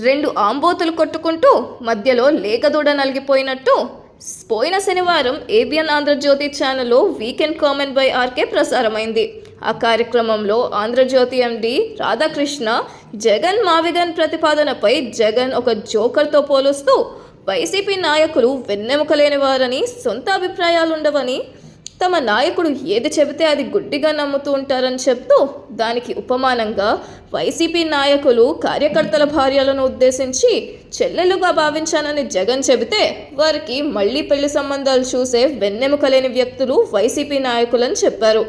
రెండు ఆంబోతులు కొట్టుకుంటూ మధ్యలో లేకదూడ నలిగిపోయినట్టు పోయిన శనివారం ఏబిఎన్ ఆంధ్రజ్యోతి ఛానల్లో వీకెండ్ కామెంట్ బై ఆర్కే ప్రసారమైంది. ఆ కార్యక్రమంలో ఆంధ్రజ్యోతి ఎండి రాధాకృష్ణ జగన్ మావిగన్ ప్రతిపాదనపై జగన్ ఒక జోకర్తో పోలుస్తూ వైసీపీ నాయకులు వెన్నెముకలేని వారని, సొంత అభిప్రాయాలుండవని, తమ నాయకుడు ఏది చెబితే అది గుడ్డిగా నమ్ముతూ ఉంటారని చెప్తూ దానికి ఉపమానంగా వైసీపీ నాయకులు కార్యకర్తల భార్యలను ఉద్దేశించి చెల్లెలుగా భావించానని జగన్ చెబితే వారికి మళ్లీ పెళ్లి సంబంధాలు చూసే వెన్నెముకలేని వ్యక్తులు వైసీపీ నాయకులని చెప్పారు.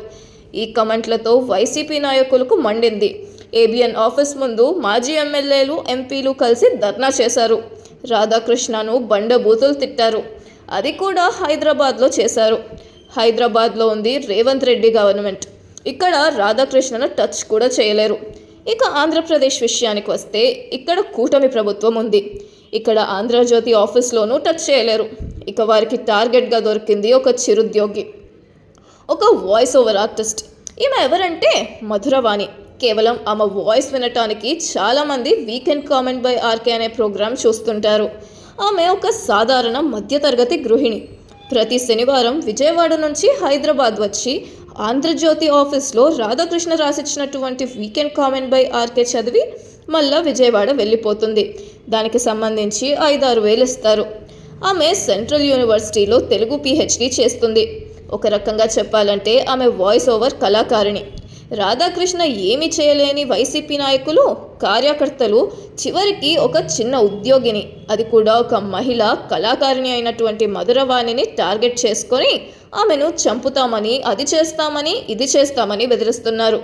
ఈ కమెంట్లతో వైసీపీ నాయకులకు మండింది. ఏబిఎన్ ఆఫీస్ ముందు మాజీ ఎమ్మెల్యేలు, ఎంపీలు కలిసి ధర్నా చేశారు. రాధాకృష్ణను బండబూతులు తిట్టారు. అది కూడా హైదరాబాద్లో చేశారు. హైదరాబాద్లో ఉంది రేవంత్ రెడ్డి గవర్నమెంట్. ఇక్కడ రాధాకృష్ణను టచ్ కూడా చేయలేరు. ఇక ఆంధ్రప్రదేశ్ విషయానికి వస్తే ఇక్కడ కూటమి ప్రభుత్వం ఉంది. ఇక్కడ ఆంధ్రజ్యోతి ఆఫీస్లోనూ టచ్ చేయలేరు. ఇక వారికి టార్గెట్గా దొరికింది ఒక చిరుద్యోగి, ఒక వాయిస్ ఓవర్ ఆర్టిస్ట్. ఈమె ఎవరంటే మధురవాణి. కేవలం ఆమె వాయిస్ వినటానికి చాలామంది వీకెండ్ కామెంట్ బై ఆర్కే అనే ప్రోగ్రాం చూస్తుంటారు. ఆమె ఒక సాధారణ మధ్యతరగతి గృహిణి. ప్రతి శనివారం విజయవాడ నుంచి హైదరాబాద్ వచ్చి ఆంధ్రజ్యోతి ఆఫీస్లో రాధాకృష్ణ రాసిచ్చినటువంటి వీకెండ్ కామెంట్ బై ఆర్కే చదివి మళ్ళా విజయవాడ వెళ్ళిపోతుంది. దానికి సంబంధించి 5-6 వేలు ఇస్తారు. ఆమె సెంట్రల్ యూనివర్సిటీలో తెలుగు PhD చేస్తుంది. ఒక రకంగా చెప్పాలంటే ఆమె వాయిస్ ఓవర్ కళాకారిణి. రాధాకృష్ణ ఏమి చేయలేని వైసీపీ నాయకులు, కార్యకర్తలు చివరికి ఒక చిన్న ఉద్యోగిని, అది కూడా ఒక మహిళ కళాకారిణి అయినటువంటి మధురవాణిని టార్గెట్ చేసుకొని ఆమెను చంపుతామని, అది చేస్తామని, ఇది చేస్తామని బెదిరిస్తున్నారు.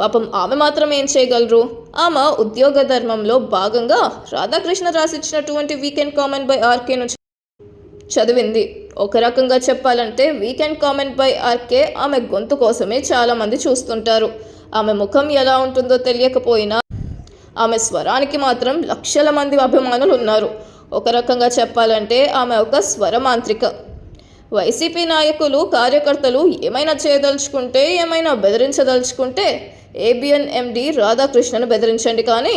పాపం ఆమె మాత్రం ఏం చేయగలరు? ఆమె ఉద్యోగ ధర్మంలో భాగంగా రాధాకృష్ణ రాసిచ్చినటువంటి వీకెండ్ కామెంట్ బై ఆర్కేను చదివింది. ఒక రకంగా చెప్పాలంటే వీకెండ్ కామెంట్ బై ఆర్కే ఆమె గొంతు కోసమే చాలామంది చూస్తుంటారు. ఆమె ముఖం ఎలా ఉంటుందో తెలియకపోయినా ఆమె స్వరానికి మాత్రం లక్షల మంది అభిమానులు ఉన్నారు. ఒక రకంగా చెప్పాలంటే ఆమె ఒక స్వరమాంత్రిక. వైసీపీ నాయకులు, కార్యకర్తలు ఏమైనా చేయదలుచుకుంటే, ఏమైనా బెదిరించదలుచుకుంటే ఏబిఎన్ ఎండి రాధాకృష్ణను బెదిరించండి, కానీ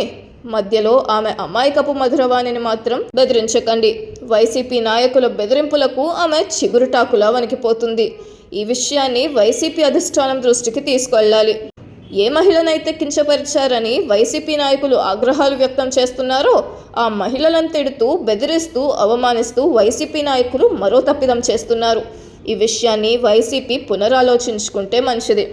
మధ్యలో ఆమె అమాయకపు మధురవాణిని మాత్రం బెదిరించకండి. వైసీపీ నాయకుల బెదిరింపులకు ఆమె చిగురుటాకులా వణికిపోతుంది. ఈ విషయాన్ని వైసీపీ అధిష్టానం దృష్టికి తీసుకెళ్లాలి. ఏ మహిళనైతే కించపరిచారని వైసీపీ నాయకులు ఆగ్రహాలు వ్యక్తం చేస్తున్నారో ఆ మహిళలను తిడుతూ, బెదిరిస్తూ, అవమానిస్తూ వైసీపీ నాయకులు మరో తప్పిదం చేస్తున్నారు. ఈ విషయాన్ని వైసీపీ పునరాలోచించుకుంటే మంచిది.